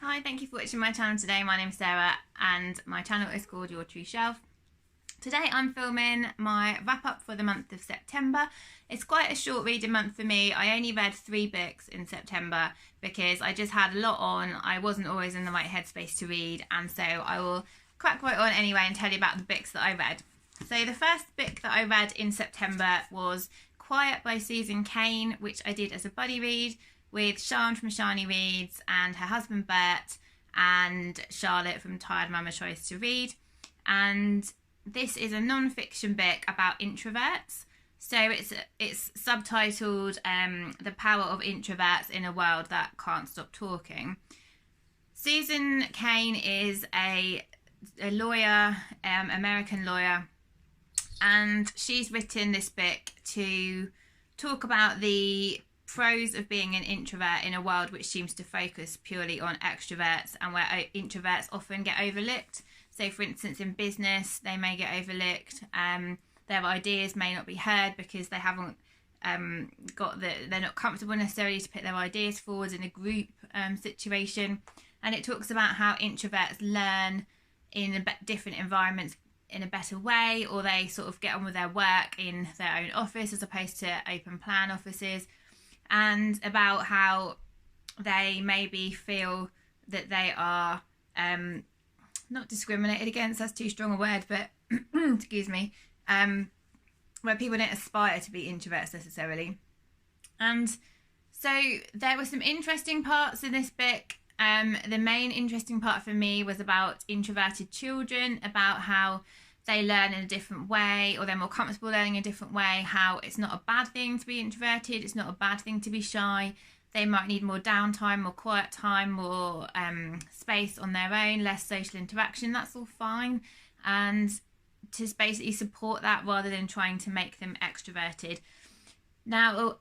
Hi, thank you for watching my channel today. My name's Sarah and my channel is called Your True Shelf. Today I'm filming my wrap up for the month of September. It's quite a short reading month for me. I only read 3 books in September because I just had a lot on. I wasn't always in the right headspace to read, and so I will crack right on anyway and tell you about the books that I read. So the first book that I read in September was Quiet by Susan Cain, which I did as a buddy read with Sian from Shani Reads and her husband Bert and Charlotte from Tired Mama Tries to Read. And this is a non-fiction book about introverts. So it's subtitled The Power of Introverts in a World That Can't Stop Talking. Susan Cain is a lawyer, American lawyer, and she's written this book to talk about the pros of being an introvert in a world which seems to focus purely on extroverts and where introverts often get overlooked. So for instance, in business, they may get overlooked. Their ideas may not be heard because they haven't they're not comfortable necessarily to put their ideas forward in a group situation. And it talks about how introverts learn in different environments in a better way, or they sort of get on with their work in their own office as opposed to open plan offices, and about how they maybe feel that they are not discriminated against, that's too strong a word, but excuse me, where people don't aspire to be introverts necessarily. And so there were some interesting parts in this book. The main interesting part for me was about introverted children, about how they learn in a different way, or they're more comfortable learning in a different way, how it's not a bad thing to be introverted, it's not a bad thing to be shy. They might need more downtime, more quiet time, more space on their own, less social interaction, that's all fine. And to basically support that rather than trying to make them extroverted. Now,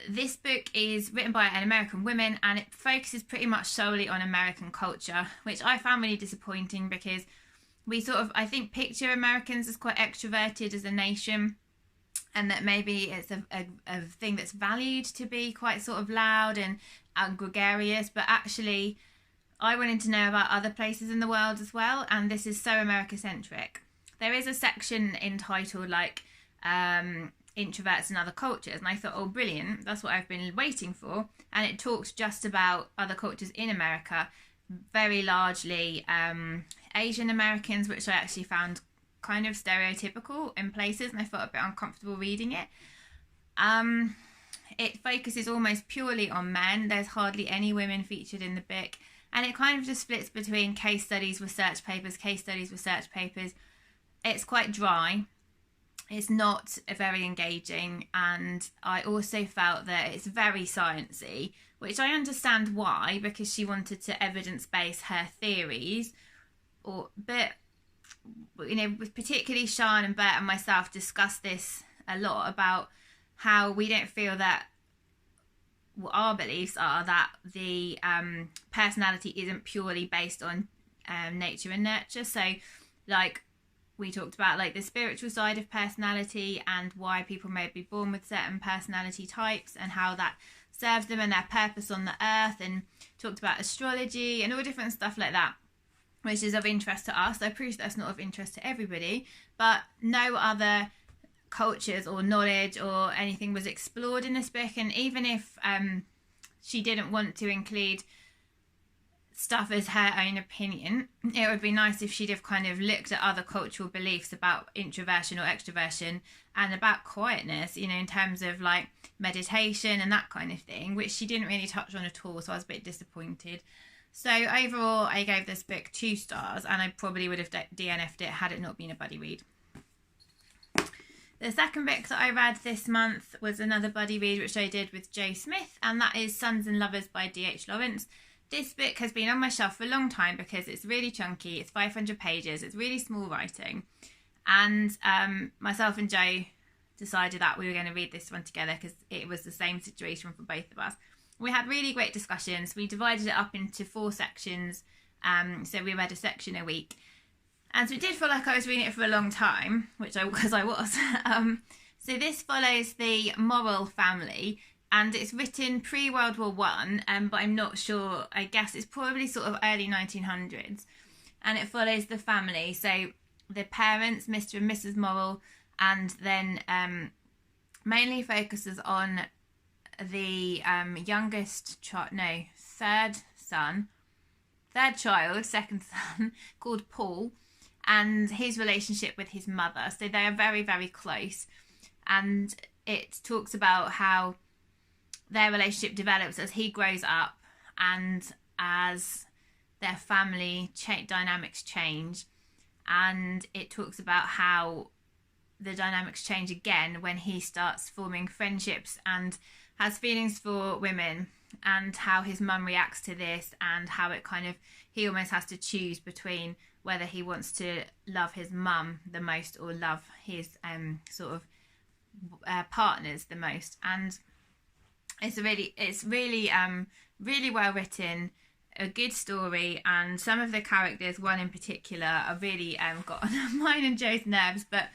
this book is written by an American woman and it focuses pretty much solely on American culture, which I found really disappointing because we sort of, I think, picture Americans as quite extroverted as a nation, and that maybe it's a thing that's valued to be quite sort of loud and gregarious, but actually I wanted to know about other places in the world as well, and this is so America-centric. There is a section entitled like introverts and other cultures, and I thought, oh brilliant, that's what I've been waiting for. And it talks just about other cultures in America, very largely Asian Americans, which I actually found kind of stereotypical in places, and I felt a bit uncomfortable reading it. It focuses almost purely on men. There's hardly any women featured in the book, and it kind of just splits between case studies, research papers, case studies, research papers. It's quite dry. It's not very engaging, and I also felt that it's very sciencey, which I understand why, because she wanted to evidence-base her theories, but you know, particularly Sian and Bert and myself discussed this a lot about how we don't feel that what our beliefs are, that the personality isn't purely based on nature and nurture. So like we talked about like the spiritual side of personality and why people may be born with certain personality types and how that serves them and their purpose on the earth, and talked about astrology and all different stuff like that, which is of interest to us. I appreciate that's not of interest to everybody, but no other cultures or knowledge or anything was explored in this book. And even if she didn't want to include stuff as her own opinion, it would be nice if she'd have kind of looked at other cultural beliefs about introversion or extroversion and about quietness, you know, in terms of like meditation and that kind of thing, which she didn't really touch on at all, so I was a bit disappointed. So overall, I gave this book 2 stars, and I probably would have DNF'd it had it not been a buddy read. The second book that I read this month was another buddy read, which I did with Jo Smith, and that is Sons and Lovers by D.H. Lawrence. This book has been on my shelf for a long time because it's really chunky, it's 500 pages, it's really small writing, and myself and Jo decided that we were going to read this one together because it was the same situation for both of us. We had really great discussions. We divided it up into 4 sections, so we read a section a week. And so it did feel like I was reading it for a long time, because I was. So this follows the Morrill family, and it's written pre-World War One, but I'm not sure. I guess it's probably sort of early 1900s, and it follows the family. So the parents, Mr. and Mrs. Morrill, and then mainly focuses on the second son, called Paul, and his relationship with his mother. So they are very, very close, and it talks about how their relationship develops as he grows up and as their family dynamics change. And it talks about how the dynamics change again when he starts forming friendships and has feelings for women, and how his mum reacts to this, and how it kind of, he almost has to choose between whether he wants to love his mum the most or love his partners the most. And it's really well written, a good story, and some of the characters, one in particular, are really got on mine and Joe's nerves, but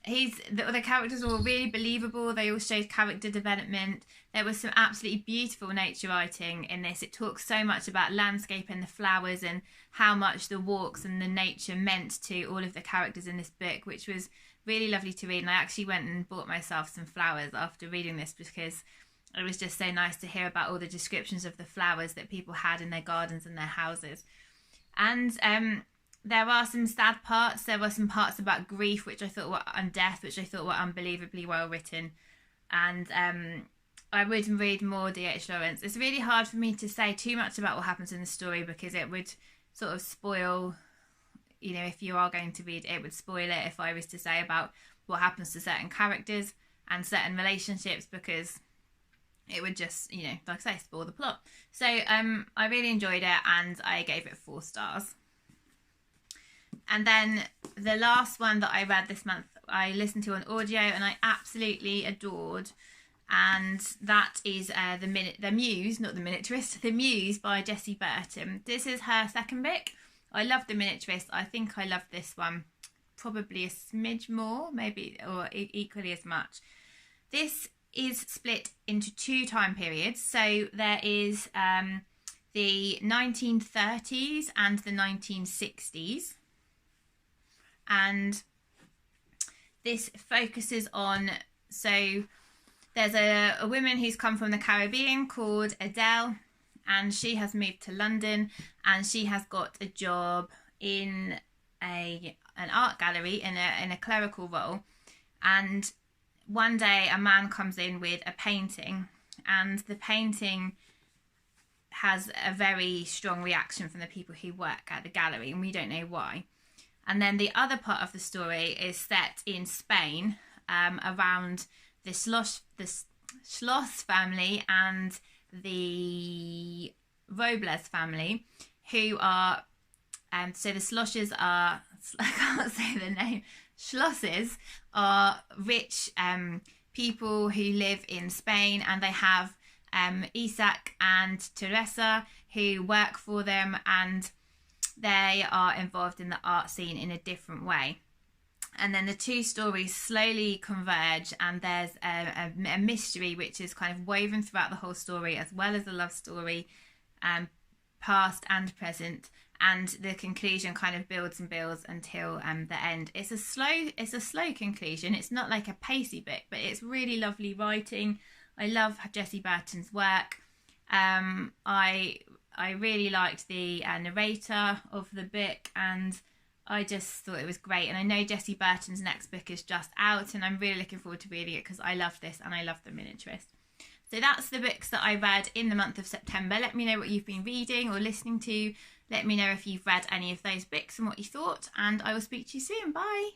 the characters are all really believable. They all showed character development. There was some absolutely beautiful nature writing in this. It talks so much about landscape and the flowers, and how much the walks and the nature meant to all of the characters in this book, which was really lovely to read. And I actually went and bought myself some flowers after reading this, because it was just so nice to hear about all the descriptions of the flowers that people had in their gardens and their houses. And there are some sad parts. There were some parts about grief, and death, which I thought were unbelievably well written. And I would read more D.H. Lawrence. It's really hard for me to say too much about what happens in the story, because it would sort of spoil, if you are going to read it, would spoil it if I was to say about what happens to certain characters and certain relationships, because it would just, like I say, spoil the plot. So I really enjoyed it, and I gave it 4 stars. And then the last one that I read this month, I listened to on audio, and I absolutely adored. And that is The Muse, not The Miniaturist, The Muse by Jessie Burton. This is her second book. I love The Miniaturist. I think I love this one probably a smidge more, maybe, or equally as much. This is split into 2 time periods. So there is the 1930s and the 1960s. And this focuses on, so there's a woman who's come from the Caribbean called Adele, and she has moved to London, and she has got a job in an art gallery in a clerical role. And one day a man comes in with a painting, and the painting has a very strong reaction from the people who work at the gallery, and we don't know why. And then the other part of the story is set in Spain, around the Schloss family and the Robles family, who are, so the Schlosses are, I can't say the name, Schlosses are rich people who live in Spain, and they have Isaac and Teresa who work for them, and they are involved in the art scene in a different way. And then the 2 stories slowly converge, and there's a mystery which is kind of woven throughout the whole story, as well as a love story, past and present. And the conclusion kind of builds and builds until the end. It's a slow conclusion. It's not like a pacey book, but it's really lovely writing. I love Jessie Burton's work. I really liked the narrator of the book, and I just thought it was great. And I know Jessie Burton's next book is just out, and I'm really looking forward to reading it, because I love this and I love The Miniaturist. So that's the books that I read in the month of September. Let me know what you've been reading or listening to. Let me know if you've read any of those books and what you thought, and I will speak to you soon. Bye.